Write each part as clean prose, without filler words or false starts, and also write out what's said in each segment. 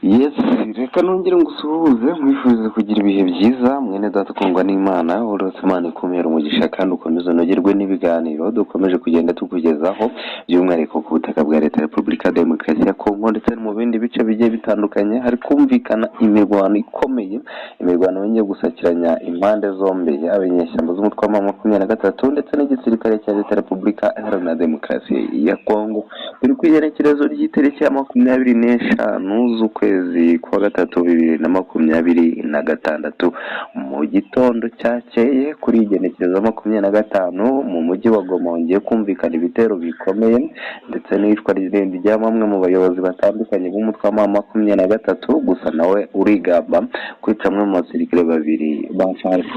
Yes, reka nongere ngusuhuze mwifurize kugira ibihe byiza mwene data ukundwa n'Imana uretse Imana ikumira umugisha kandi ukomeze unogerwe n'ibiganiro dukomeje kugenda tukugezaho by'umwihariko ku butaka bwa Leta ya Repubulika ya Demokarasi ya Kongo ndetse no mu bindi bice bigiye bitandukanye hari kumvikana imirwano ikomeye, imirwano yongeye gusakiranya impande zombi yaba inyeshyamba z'umutwe wa M23 ndetse n'igisirikare cya Leta ya Repubulika Iharanira Demokarasi ya Kongo. Turi ku igenekerezo ry'itariki ya 25 z'ukwezi kwa gatatu 2026 mu gitondo cyakeye kuri igenekerezo 25 mu mujyi wa Goma hongeye kumvikana ibitero bikomeye ndetse n'iyicwa rya bamwe mu bayobozi batandukanye b'umutwe wa M23 gusa nawe urigamba kwica amwe mu basirikare babiri ba FARDC.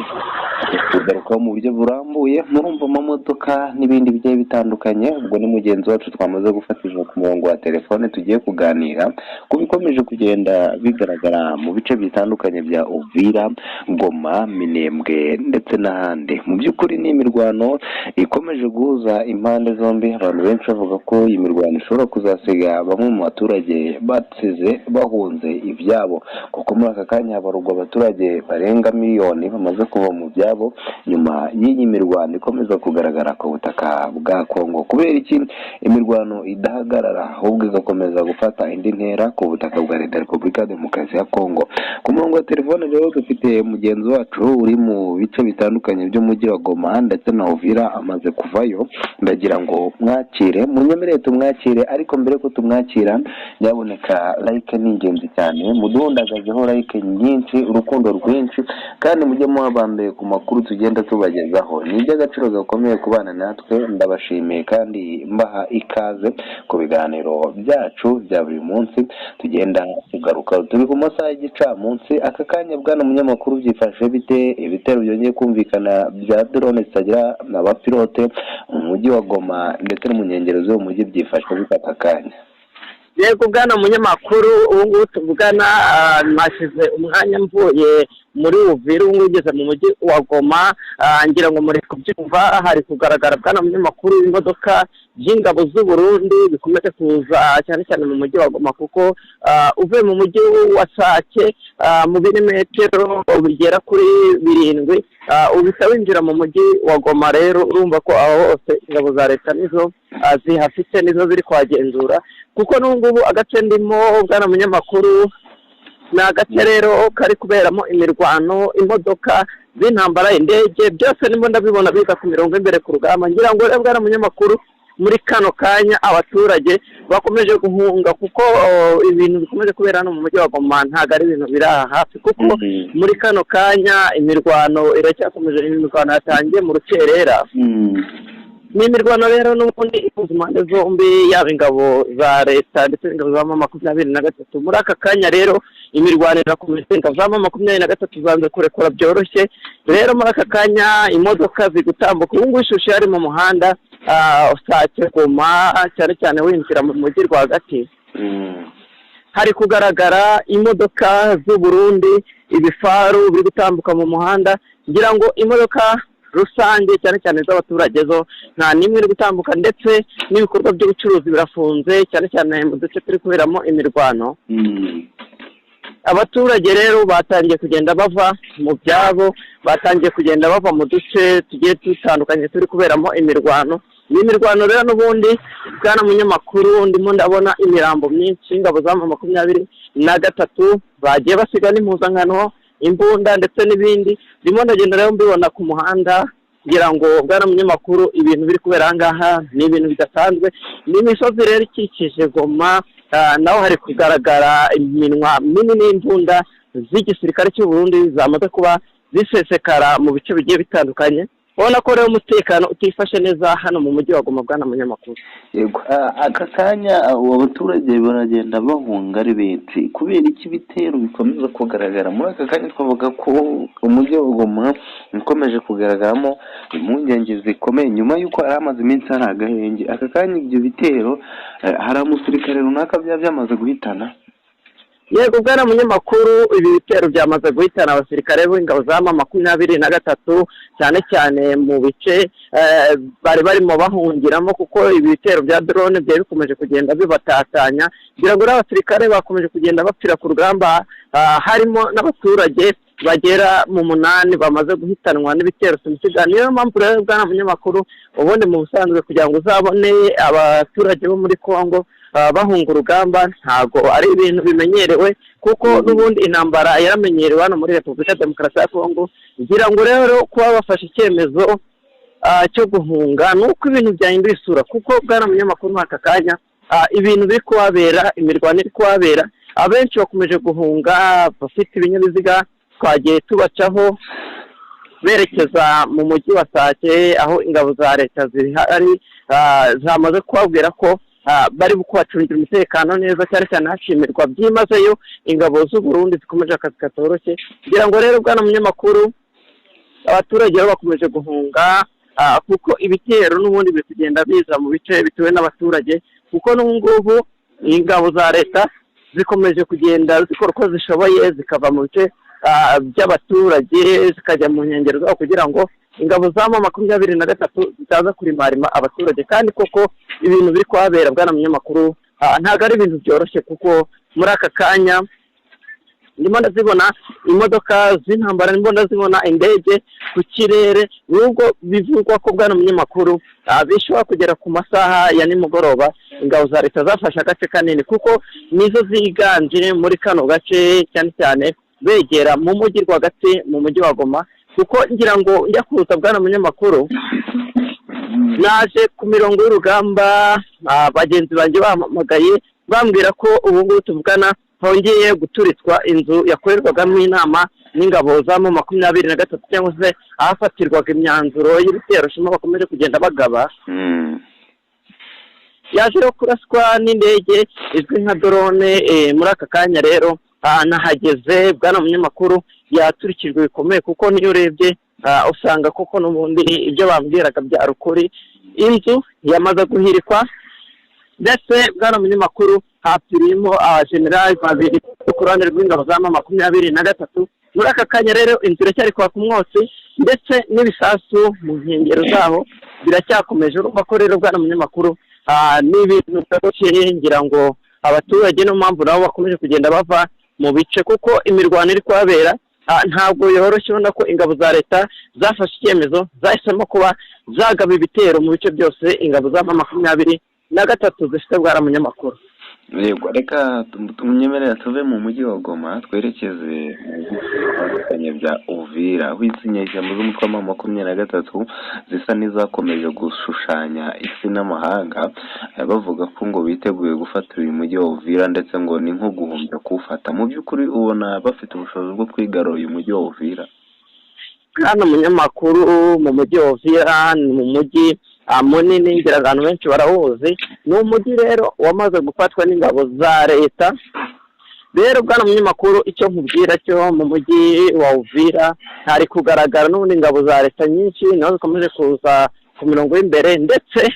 Kugaruka mu buryo burambuye murumva amamodoka n'ibindi bigiye bitandukanye, ubwo ni mugenzi wacu twamaze gufatishwa ku murongo wa telefone tugiye kuganira ku bikomeje kugenda bigaragara mu bice bitandukanye bya Uvira, Goma, Minembwe ndetse n'ahandi. Mu by'ukuri ni imirwano ikomeje guhuza impande zombi, abantu benshi bavuga ko iyi mirwano ishobora kuzasiga bamwe mu baturage batsize bahunze ibyabo, kuko muri aka kanya habarurwa abaturage barenga miliyoni bamaze kuva mu byabo nyuma y'iyi mirwano ikomeza kugaragara ku butaka bwa Kongo. Kubera iki imirwano idahagarara ahubwo igakomeza gufata indi ntera ku butaka bwa Leta ya Repubulika ya Demokarasi ya Kongo? Ku murongo wa telefone rero dufite mugenzi wacu uri mu bice bitandukanye by'umujyi wa Goma ndetse na Uvira, amaze kuvayo. Ndagira ngo mwakire, munyemerere tumwakire, ariko mbere ko tumwakira nyaboneka like ni ingenzi cyane, muduhundagazeho like nyinshi, urukundo rwinshi, kandi mujye muhabambeye ku makuru tugenda tubagezaho. Ni iby'agaciro gakomeye kubana natwe, ndabashimiye kandi mbaha ikaze ku biganiro byacu bya buri munsi tugenda tugaruka. Turi ku masaha y'igicamunsi, aka kanya bwana munyamakuru byifashe bite? Ibitero byongeye kumvikana bya drone zitagira abapilote mu mujyi wa Goma ndetse no mu nkengero z'uwo mujyi byifashe bite aka kanya? Yego bwana munyamakuru, ubu ngubu tuvugana nashize umwanya mvuye muri Uvira, ubu ngeze mu mujyi wa Goma. Ngira ngo muri kubyumva hari kugaragara bwana munyamakuru imodoka by'ingabo z'u Burundi bikomeje kuza cyane cyane mu mujyi wa Goma, kuko uvuye mu mujyi wa Sake mu birometero bigera kuri 7 ubita winjira mu mujyi wa Goma. Rero urumva ko aho hose ingabo za leta nizo zihafite, nizo ziri kwagenzura, kuko n'ubungubu agace ndimo bwana munyamakuru ni agace rero kari kuberamo imirwano, imodoka z'intambara, indege, byose nimo ndabibona biza ku mirongo imbere ku rugamba. Ngira ngo rero bwana munyamakuru muri kano kanya abaturage bakomeje guhunga, kuko ibintu bikomeje kubera hano mu mujyi wa Goma ntabwo ari ibintu biri aha hafi, kuko muri kano kanya imirwano iracyakomeje. Imirwano yatangiye mu rukerera. Ni imirwano rero n'ubundi ihuza impande zombi, yaba ingabo za leta ndetse n'ingabo za M23. Muri aka kanya rero imirwano irakomeje, ingabo za M23 zanze kurekura byoroshye. Rero muri aka kanya imodoka zigutambuka, ubu ngubu ishusho yari mu muhanda Sake Goma, cyane cyane winjira mu mujyi rwagati. Hari kugaragara imodoka z'u Burundi, ibifaru biri gutambuka mu muhanda. Ngira ngo imodoka rusange cyane cyane z'abaturage zo nta nimwe iri gutambuka, ndetse n'ibikorwa by'ubucuruzi birafunze cyane cyane mu duce turi kuberamo imirwano. Abaturage rero batangiye kugenda bava mu byabo, batangiye kugenda bava mu duce tugiye dutandukanye turi kuberamo imirwano. Iyi mirwano rero n'ubundi bwana munyamakuru ndimo ndabona imirambo myinshi, ingabo za M23 bagiye basiga n'impuzankano, imbunda ndetse n'ibindi. Ndimo ndagenda rero mbibona ku muhanda. Ngira ngo bwana munyamakuru ibintu biri kubera aha ngaha ni ibintu bidasanzwe. Ni imisozi rero ikikije Goma, naho hari kugaragara iminwa minini y'imbunda z'igisirikare cy'u Burundi zamaze kuba zisesekara mu bice bigiye bitandukanye. Ubona ko rero umutekano utifashe neza hano mu mujyi wa Goma bwana munyamakuru. Yego, aka kanya abaturage baragenda bahunga ari benshi kubera iki bitero bikomeza kugaragara muri aka kanya? Twavuga ko umujyi wa Goma ukomeje kugaragaramo impungenge zikomeye nyuma y'uko hari amaze iminsi hari agahenge. Aka kanya ibyo bitero hari umusirikare runaka byamaze guhitana? yego bwana munyamakuru, ibi bitero byamaze guhitana abasirikare b'ingabo za M23 cyane cyane mu bice bari barimo bahungiramo, kuko ibi bitero bya drone byari bikomeje kugenda bibatatanya, kugira ngo n'abasirikare bakomeje kugenda bapfira ku rugamba, harimo n'abaturage bagera mu 8 bamaze guhitanwa n'ibitero simusiga. Niyo mpamvu rero bwana munyamakuru, ubundi mu busanzwe kugira ngo uzabone abaturage bo muri Kongo bahunga urugamba ntago ari ibintu bimenyerewe, kuko n'ubundi intambara yaramenyerewe hano muri Repubulika Demokarasi ya Kongo. Ngira ngo rero kuba bafashe icyemezo cyo guhunga nuko ibintu byahinduye isura, kuko bwana munyamakuru aka kanya ibintu biri kuhabera, imirwano iri kuhabera, abenshi bakomeje guhunga bafite ibinyabiziga. Twagiye tubacaho berekeza mu mujyi wa Sake, aho ingabo za leta zihari zamaze kubabwira ko bari kubacungira umutekano neza, cyane cyane hashimirwa byimazeyo ingabo z'u Burundi zikomeje akazi katoroshye. Kugira ngo rero bwana munyamakuru, abaturage baba bakomeje guhunga, kuko ibitero n'ubundi biri kugenda biza mu bice bituwe n'abaturage, kuko n'ubungubu ingabo za leta zikomeje kugenda zikora uko zishoboye zikava mu bice by'abaturage zikajya mu nkengero zabo, kugira ngo ingabo za M23 zitaza kurimarima abaturage. kandi koko ibintu biri kuhabera bwana munyamakuru ntabwo ari ibintu byoroshye, kuko muri aka kanya ndimo ndazibona imodoka z'intambara, ndimo ndazibona indege ku kirere, nubwo bivugwa ko bwana munyamakuru bishobora kugera ku masaha ya nimugoroba ingabo za leta zafashe agace kanini, kuko nizo ziganje muri kano gace, cyane cyane begera mu mujyi rwagati, mu mujyi wa Goma. Kuko ngira ngo njya kuruta bwana munyamakuru, naje ku mirongo y'urugamba, bagenzi banjye bahamagaye bambwira ko ubu ngubu tuvugana hongeye guturitswa inzu yakorerwagamo inama n'ingabo za M23, cyangwa se ahafatirwaga imyanzuro y'ibitero shima bakomeje kugenda bagaba. Yaje kuraswa n'indege izwi nka drone. Muri aka kanya rero nahageze bwana munyamakuru, yaturikijwe bikomeye, kuko niyo urebye usanga koko n'ubundi ibyo bambwiraga bya rukuri. Inzu yamaze guhirikwa, ndetse bwana munyamakuru hapfiriyemo abajenerali babiri ku ruhande rw'ingabo za M23. Muri aka kanya rero inzu iracyari kwaka umwotsi, ndetse n'ibisasu mu nkengero zaho biracyakomeje. Urumva ko rero bwana munyamakuru n'ibintu byoroshye, ngira ngo abaturage no mpamvu nabo bakomeje kugenda bava mu bice, kuko imirwano iri kuhabera ntabwo yoroshye. Ubona ko ingabo za leta zafashe icyemezo, zahisemo kuba zagaba ibitero mu bice byose ingabo za M23 zifite bwana munyamakuru. Yego, reka tumyemerera tuve mu mujyi wa Goma twerekeze mu bice bitandukanye bya Uvira, aho inyeshyamba z'umutwe wa M23 zisa n'izakomeje gushushanya isi n'amahanga, bavuga ko ngo biteguye gufata uyu mujyi wa Uvira, ndetse ngo ni nko guhumbya kuwufata. Mu by'ukuri ubona bafite ubushobozi bwo kwigarura uyu mujyi wa Uvira? Hano munyamakuru, mu mujyi wa Uvira ni mu mujyi munini, ngira abantu benshi barawuzi. Ni umujyi rero wamaze gufatwa n'ingabo za leta. Rero bwana munyamakuru, icyo nkubwira cyo mu mujyi wa Uvira hari kugaragara n'ubundi ingabo za leta nyinshi nazo zikomeje kuza ku mirongo y'imbere, ndetse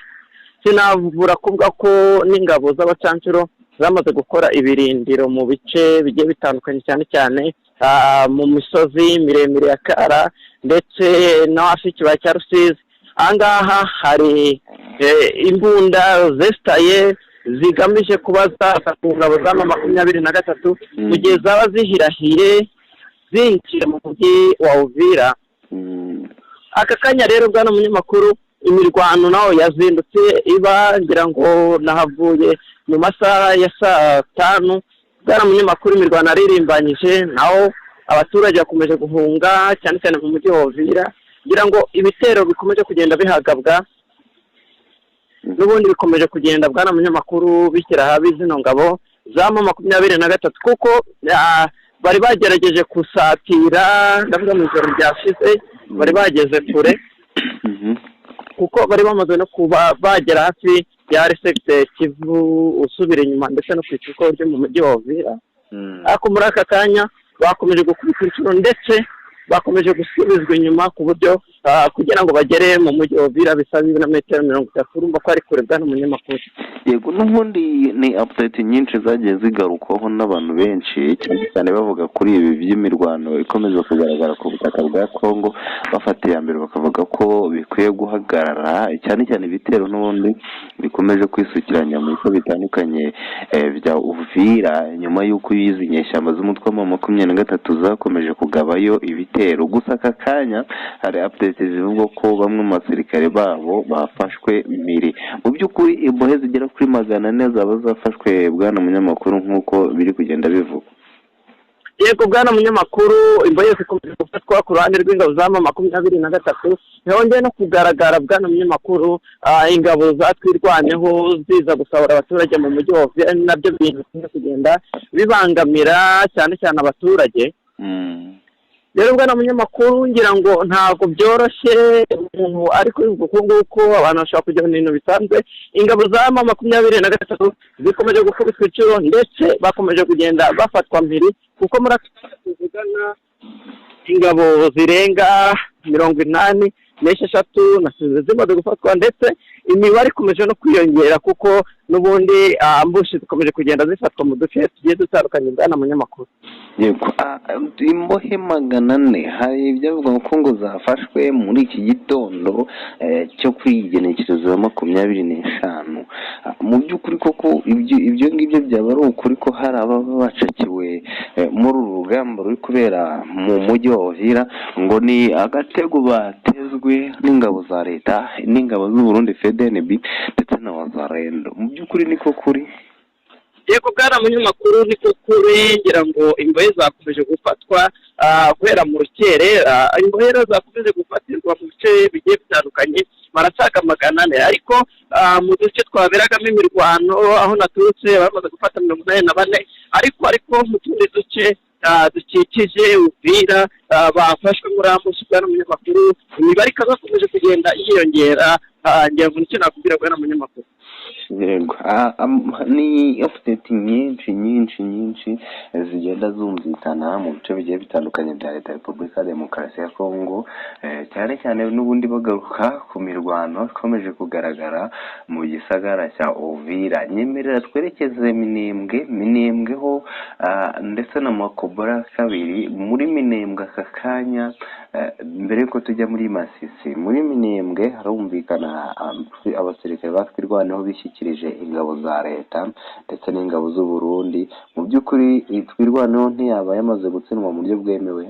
sinavura kuvuga ko n'ingabo z'abacancuro zamaze gukora ibirindiro mu bice bigiye bitandukanye, cyane cyane mu misozi miremire ya Kara, ndetse no hafi y'ikibaya cya Rusizi. Ahangaha hari imbunda zesitaye zigamije kuba zafata ingabo za M23 mu gihe zaba zihirahiye zinjira mu mujyi wa Uvira. Aka kanya rero bwana munyamakuru, imirwano naho yazindutse iba, ngira ngo nahavuye mu masaha ya saa 5. Bwana munyamakuru, imirwano aririmbanyije, naho abaturage bakomeje guhunga, cyane cyane mu mujyi wa Uvira. Ngira ngo ibitero bikomeje kugenda bihagabwa, n'ubundi bikomeje kugenda bwana munyamakuru bishyira habi zino ngabo za M23, kuko bari bagerageje kusatira, ndavuga mu ijoro ryashize bari bageze kure, kuko bari bamaze no kuba bagera hafi ya Secteur Kivu usubira inyuma, ndetse no kwiciko ryo mu mujyi wa Uvira. Ariko muri aka kanya bakomeje gukubita inshuro, ndetse bakomeje gusubizwa inyuma, ku buryo kugira ngo bagere mu mujyi wa Uvira bisaba ibirometero 30 urumva ko ari kure bwana umunyamakuru. Yego n'ubundi ni update nyinshi zagiye zigarukwaho n'abantu benshi cyane cyane bavuga kuri ibi by'imirwano ikomeza kugaragara ku butaka bwa Kongo, bafata iya mbere bakavuga ko bikwiye guhagarara cyane cyane ibitero n'ubundi bikomeje kwisukiranya mu bice bitandukanye bya Uvira nyuma y'uko izi nyeshyamba z'umutwe wa 23 zakomeje kugabayo ibitero. Gusa aka kanya hari update zivuga ko bamwe mu basirikare babo bafashwe miri. Mu by'ukuri imbohe zigera kuri 400 zaba zafashwe bwana munyamakuru nk'uko biri kugenda bivuga. Yego bwana munyamakuru, imbohe zikomeje gufatwa ku ruhande rw'ingabo za 23 yongeye no kugaragara bwana munyamakuru ingabo zatwirwaneho ziza gusahura abaturage mu mujyi wa Uvira, nabyo bintu kugenda bibangamira cyane cyane abaturage. Rero bwana munyamakuru ngira ngo ntago byoroshye umuntu ariko nguko abantu bashaka kujya mu bintu bisanzwe. Ingabo za 23 zikomeje gukubitwa icuro ndetse bakomeje kugenda bafatwa mpiri kuko muri akuvugana ingabo zirenga 80 n'esheshatu nasize zimaze gufatwa ndetse imibare ikomeje no kwiyongera kuko n'ubundi ambushi zikomeje kugenda zifatwa mu duce tugiye dutandukanye bwana munyamakuru. Yego imbohe 400 hari ibyavuga ko ngo zafashwe muri iki gitondo cyo kwigenekerezo 25. Mu by'ukuri koko ibyo ngibyo byaba ari ukuri ko hari ababa bacakiwe muri uru rugamba ruri kubera mu mujyi wa Uvira ngo ni agatego batezwe n'ingabo za leta n'ingabo z'u Burundi FDNB ndetse na Wazalendo. Mu by'ukuri niko kuri. Yego bwana munyamakuru niko kuri, ngira ngo imbohe zakomeje gufatwa guhera mu rukerera. Imbohe zakomeje gufatirwa mu bice bigiye bitandukanye barasaga 400 ariko mu duce twaberagamo imirwano aho naturutse bamaze gufata 84 ariko mu tundi duce dukikije Uvira bafashwe muri ambushi bwana munyamakuru. Imibare ikazakomeje kugenda yiyongera, ngira ngo nicyo nakubwira bwana munyamakuru. Yego ni update nyinshi zigenda zumvikana mu bice bigiye bitandukanye bya Leta ya Repubulika ya Demokarasi ya Kongo, cyane cyane n'ubundi bagaruka ku mirwano ikomeje kugaragara mu gisagara cya Uvira. Nyemerera twerekeze Minembwe ho ndetse na Makobora kabiri. Muri Minembwe aka kanya mbere yuko tujya muri Masisi, muri Minembwe harumvikana abasirikare batwirwanaho bishyikirije ingabo za leta ndetse n'ingabo z'u Burundi. Mu by'ukuri twirwanaho ntiyaba yamaze gutsindwa mu buryo bwemewe.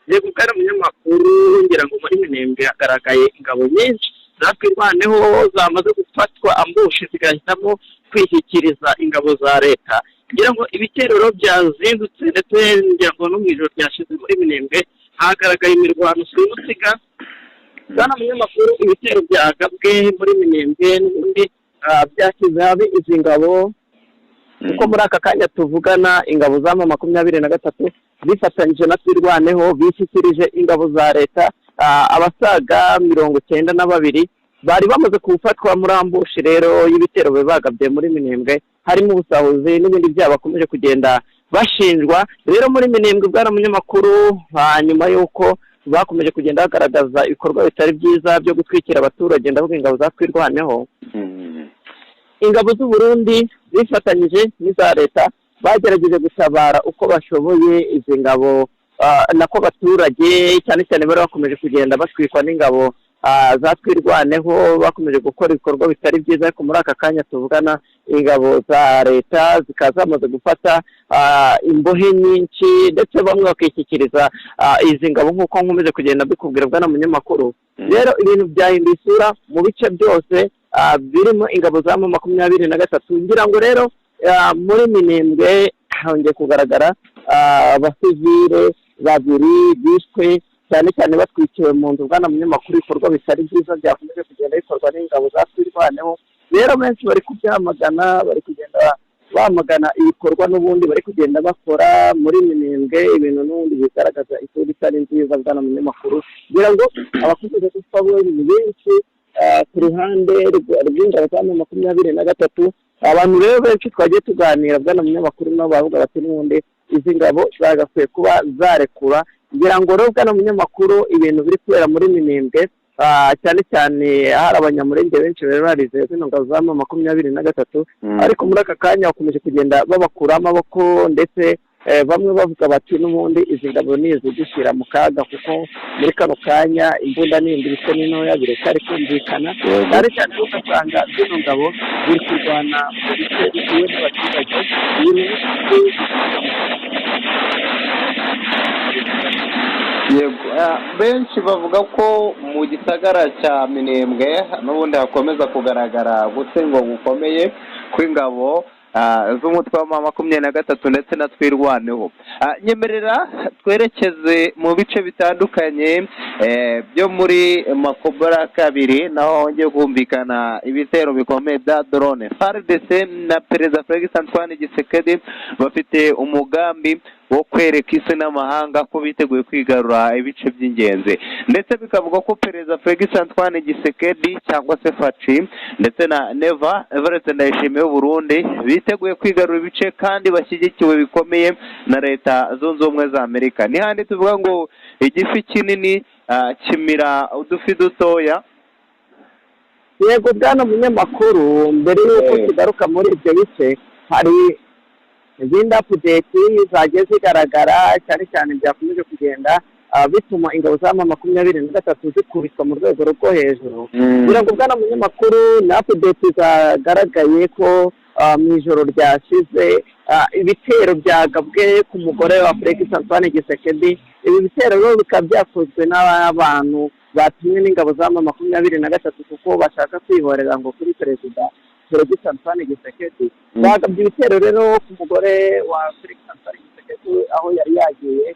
Yego bwana munyamakuru, ngira ngo muri Minembwe hagaragaye ingabo nyinshi zatwirwaneho zamaze gufatwa ambushi zigahitamo kwishyikiriza ingabo za leta. Ngira ngo ibitero byazindutse ndetse ngira ngo no mu ijoro ryashize muri Minembwe hagaragaye imirwano simusiga. Bwana munyamakuru, ibitero byagabwe muri Minembwe n'ubundi byashyize habe izi ngabo kuko muri aka kanya tuvugana ingabo za 23 bifatanyije na twirwaneho bishyikirije ingabo za leta abasaga 92 bari bamaze kufatwa muri ambushi rero y'ibitero bagabye muri Minembwe, harimo ubusahuzi n'ibindi byaha bakomeje kugenda bashinjwa. Rero muri Minembwe bwana munyamakuru, nyuma y'uko bakomeje kugenda bagaragaza ibikorwa bitari byiza byo gutwikira abaturage, ndavuga ingabo zatwirwaneho, ingabo z'u Burundi bifatanyije n'iza leta bagerageje gutabara uko bashoboye izi ngabo nako abaturage cyane cyane bari bakomeje kugenda batwikwa n'ingabo zatwirwaneho, bakomeje gukora ibikorwa bitari byiza. Ariko muri aka kanya tuvugana ingabo za leta zikaba zamaze gufata imbohe nyinshi ndetse bamwe bakishyikiriza izi ngabo nk'uko nkomeje kugenda bikubwira bwana munyamakuru. Rero ibintu byahinduye isura mu bice byose birimo ingabo za 23. Ngira ngo rero muri Minembwe hongeye kugaragara abasivile babiri bishwe cyane cyane batwikiwe mu nzu bwana munyamakuru. Ibikorwa bitari byiza byakomeje kugenda bikorwa n'ingabo zatwirwaneho. Rero benshi bari kubyamagana, bari kugenda bamagana ibikorwa n'ubundi bari kugenda bakora muri Minembwe, ibintu n'ubundi bigaragaza isura itari nziza bwana munyamakuru. Ngira ngo abakomeje gupfa ni benshi ku ruhande rw'ingabo za 23. Abantu rero benshi twagiye tuganira bwana munyamakuru nabo bavuga bati n'ubundi izi ngabo zagakwiye kuba zarekura ngira ngo rero bwana munyamakuru ibintu biri kubera muri Minembwe cyane cyane hari abanyamurenge benshi bari barizeye zino ngabo za M23 ariko muri aka kanya bakomeje kugenda babakura amaboko ndetse bamwe bavuga bati n'ubundi izi ngabo nizo dushyira mu kaga kuko muri kano kanya imbunda n'indi bisa n'intoya birekare kumvikana cyane cyane ugasanga zino ngabo ziri kurwana mu bice bituwe n'abaturage yego benshi bavuga ko mu gisagara cya Minembwe n'ubundi hakomeza kugaragara gutsindwa gukomeye kw'ingabo z'umutwe wa M23 ndetse na twirwaneho. Nyemerera twerekeze mu bice bitandukanye byo muri Makobora kabiri naho hongeye kumvikana ibitero bikomeye bya drone. FARDC na Perezida Felix Antoine Tshisekedi bafite umugambi wo kwereka isi n'amahanga ko biteguye kwigarura ibice by'ingenzi ndetse bikavuga ko Perezida Felix Antoine Tshisekedi cyangwa se Faci ndetse na Neva Everett Ndayishimiye w'u Burundi biteguye kwigarura ibice kandi bashyigikiwe bikomeye na leta zunze ubumwe za Amerika. Ni handi tuvuga ngo igifi kinini kimira udufi dutoya. Yego bwana munyamakuru, mbere y'uko kigaruka muri ibyo bice hari izindi update zagiye zigaragara cyane cyane byakomeje kugenda bituma ingabo za M23 zikubitwa mu rwego rwo hejuru. Kugira ngo bwana munyamakuru na update zagaragaye ko mu ijoro ryashize ibitero byagabwe ku mugore wa Felix Antoine Tshisekedi. Ibi bitero rero bikaba byakozwe n'abantu batumwe n'ingabo za M23 kuko bashaka kwihorera ngo kuri Perezida Felix Antoine Tshisekedi. Bagabye ibitero rero ku mugore wa Felix Antoine Tshisekedi aho yari yagiye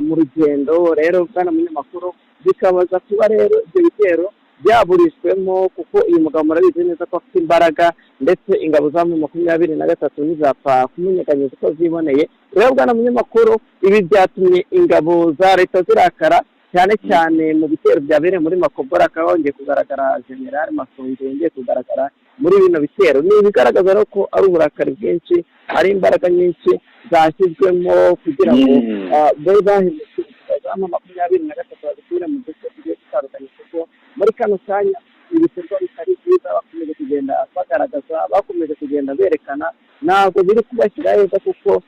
mu rugendo. Rero bwana munyamakuru bikabaza kuba rero ibyo bitero byaburijwemo kuko uyu mugabo murabizi neza ko afite imbaraga ndetse ingabo za M23 ntizapfa kumunyeganyeza uko ziboneye. Rero bwana munyamakuru ibi byatumye ingabo za leta zirakara cyane cyane mu bitero byabereye muri Makobora hongeye kugaragara General Masunzu yongeye kugaragara muri bino bitero. Ni ibigaragaza rero ko ari uburakari bwinshi, ari imbaraga nyinshi zashyizwemo kugira ngo babe bahindutse M23 babishyire mu duce tugiye dutandukanye kuko muri kano kanya ibikorwa bitari byiza bakomeje kugenda bagaragaza, bakomeje kugenda berekana ntabwo biri kubashyira heza kuko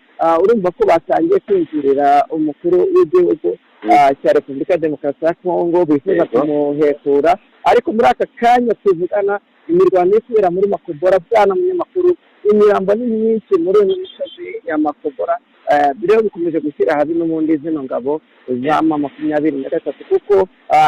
urumva ko batangiye kwinjirira umukuru w'igihugu cya Repubulika Demokarasi ya Kongo bifuza kumuhekura. Ariko muri aka kanya tuvugana imirwano isubira muri Makobora bwana munyamakuru, imirambo ni myinshi muri iyo misozi ya Makobora. Rero bikomeje gushyira habi n'ubundi zino ngabo za M23 kuko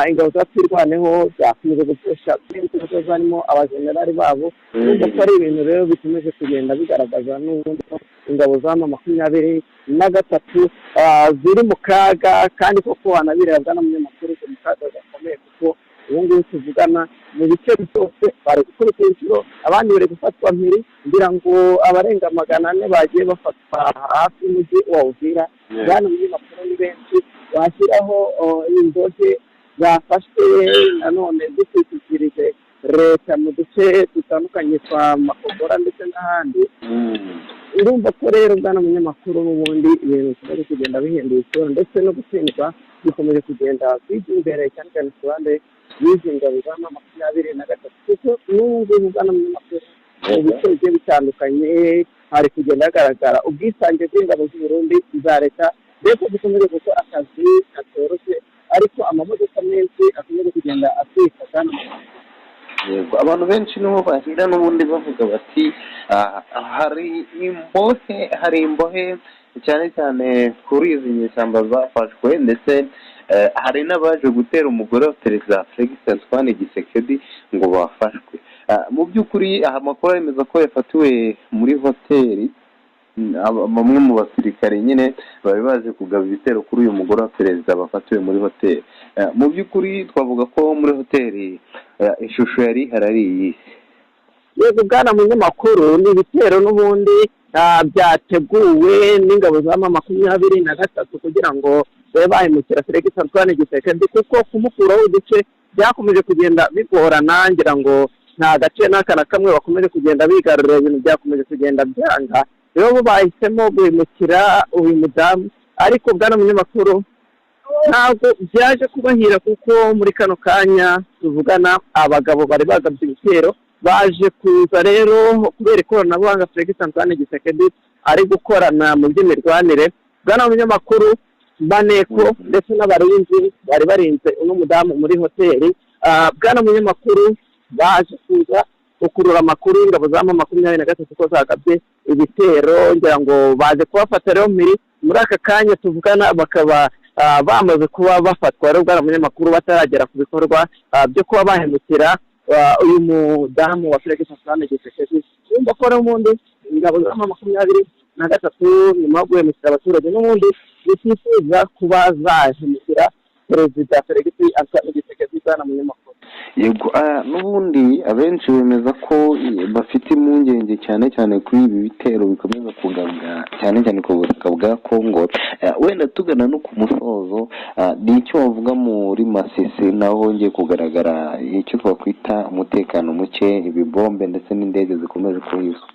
ingabo za twirwaneho zakomeje gupfusha n'ibikoresho zarimo abajenerali babo. Urumva ko ari ibintu rero bikomeje kugenda bigaragaza n'ubundi ingabo za M23 ziri mu kaga kandi koko wanabirebwa n'umunyamakuru mu kaga gakomeye kuko ubu ngubu tuvugana mu bice byose bari gukubita inshuro, abandi bari gufatwa mpiri. Ngira ngo abarenga 400 bagiye bafatwa hafi y'umujyi wa Uvira. Bwana munyamakuru ni benshi bashyiraho indoge zafashwe nanone zishyikirije leta mu duce dutandukanye twa Makobora ndetse n'ahandi. Urumva ko rero bwana munyamakuru n'ubundi ibintu bikomeje kugenda bihindura isura ndetse no gutsindwa bikomeje kugenda bijya imbere cyane cyane ku bande y'izi ngabo za M23 kuko n'ubu bwana munyamakuru mu bice bigiye bitandukanye hari kugenda hagaragara ubwisange bw'ingabo z'u Burundi za leta ndetse bikomeje gukora akazi katoroshye, ariko amamodoka menshi akomeje kugenda atwika kandi yego abantu benshi niho bahira n'ubundi bavuga bati hari imbohe cyane cyane kuri izi nyeshyamba zafashwe ndetse hari n'abaje gutera umugore wa Perezida Felix Antoine Tshisekedi ngo bafashwe. Mu by'ukuri aha makuru yemeza ko yafatiwe muri hoteli. Bamwe mu basirikare nyine bari baje kugaba ibitero kuri uyu mugore wa perezida bafatiwe muri hoteli. Mu by'ukuri twavuga ko muri hoteli ishusho yari harari. Yego bwana munyamakuru, ni ibitero n'ubundi byateguwe n'ingabo za M23 kugira ngo babe bahemukira Felix Antoine Tshisekedi kuko kumukuraho uduce byakomeje kugenda bigorana. Ngira ngo nta gace n'aka na kamwe bakomeje kugenda bigarurira, ibintu byakomeje kugenda byanga. Rero bahisemo guhemukira uyu mudamu. Ariko bwana munyamakuru ntabwo byaje kubahira kuko muri kano kanya tuvugana abagabo bari bagabye ibitero baje kuza rero kubera ikoranabuhanga Felix Antoine Tshisekedi ari gukorana mu by'imirwanire. Bwana umunyamakuru, Maneko ndetse n'abarinzi bari barinze uno mudamu muri hoteli. Bwana umunyamakuru, baje kuza gukurura amakuru y'ingabo za M23 ko zagabye ibitero, ngira ngo baje kubafata rero muri aka kanya tuvugana bakaba bamaze kuba bafatwa rero bwana umunyamakuru bataragera ku bikorwa byo kuba bahemukira uyu mudamu wa Felix Antoine Tshisekedi. Yumva ko rero ubundi ingabo za M23 nyuma yo guhemukira abaturage n'ubundi bisifuza kuba zahemukira perezida Felix Antoine Tshisekedi. Bwana umunyamakuru, yego n'ubundi abenshi bemeza ko bafite impungenge cyane cyane kuri ibi bitero bikomeza kugabwa cyane cyane ku butaka bwa Kongo. Wenda tugana no ku musozo, ni icyo bavuga muri Masisi naho hongeye kugaragara icyo twakwita umutekano muke, ibibombe ndetse n'indege zikomeje kuhisa.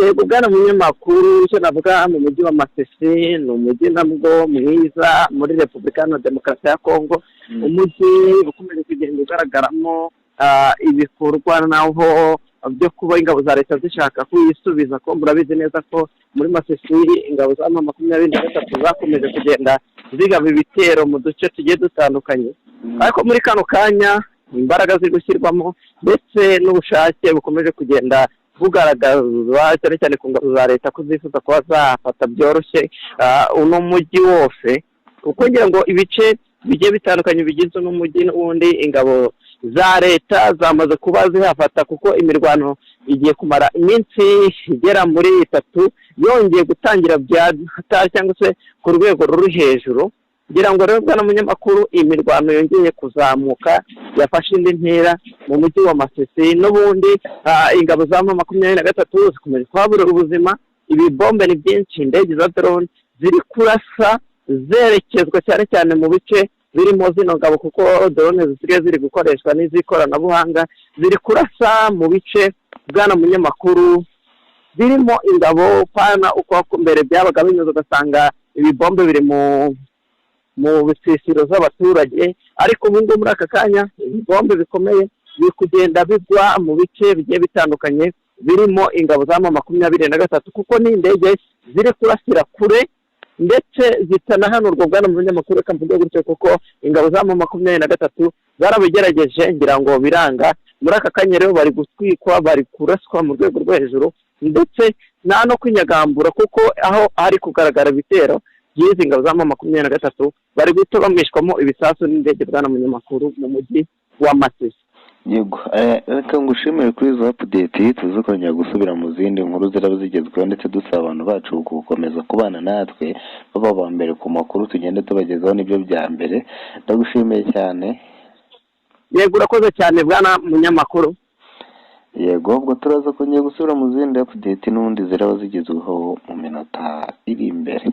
Yego bwana umunyamakuru, icyo navuga mu mujyi wa Masisi ni umujyi nabwo mwiza muri Repubulika Iharanira Demokarasi ya Kongo, umujyi ukomeje kugenda ugaragaramo ibikorwa naho byo kuba ingabo za leta zishaka kuyisubiza ko murabizi neza ko muri Masisi ingabo za M23 zakomeje kugenda zigaba ibitero mu duce tugiye dutandukanye, ariko muri kano kanya imbaraga ziri gushyirwamo ndetse n'ubushake bukomeje kugenda bugaragazwa cyane cyane ku ngabo za leta ko zifuza kuba zafata byoroshye uno mujyi wose, kuko ngira ngo ibice bigiye bitandukanye bigize uno mujyi n'ubundi ingabo za leta zamaze kuba zihafata, kuko imirwano igiye kumara iminsi igera muri 3 yongeye gutangira bya hatari cyangwa se ku rwego ruri hejuru. Ngira ngo rero bwana umunyamakuru, imirwano yongeye kuzamuka yafashe indi ntera mu mujyi wa Masisi, n'ubundi ingabo za M23 zikomeje kuhabura ubuzima. Ibibombe ni byinshi, indege za drone ziri kurasa zerekezwa cyane cyane mu bice birimo zino ngabo, kuko drone zisigaye ziri gukoreshwa n'iz'ikoranabuhanga, ziri kurasa mu bice bwana umunyamakuru birimo ingabo pana uko mbere byabaga bimeze, ugasanga ibibombe biri mu bisisiro z'abaturage, ariko ubu ngubu muri aka kanya ibibombe bikomeye biri kugenda bigwa mu bice bigiye bitandukanye birimo ingabo za M23, kuko n'indege ziri kurasira kure ndetse zitanahanurwa bwana umunyamakuru. Reka mvuge gutyo kuko ingabo za M23 zarabigerageje ngira ngo biranga. Muri aka kanya rero bari gutwikwa, bari kuraswa mu rwego rwo hejuru ndetse nta no kwinyagambura, kuko aho hari kugaragara ibitero by'izi ngabo za M23 bari guhita bamwishwamo ibisasu n'indege bwana umunyamakuru mu mujyi wa Masisi. Yego, reka ngushimire kuri izo update, tuzakongera gusubira mu zindi nkuru ziraba zigezweho, ndetse dusaba abantu bacu gukomeza kubana natwe baba ba mbere ku makuru tugenda tubagezaho nibyo bya mbere. Ndagushimiye cyane. Yego, urakoze cyane bwana munyamakuru. Yego, ubwo turaza kongera gusubira mu zindi update n'ubundi ziraba zigezweho mu minota iri imbere.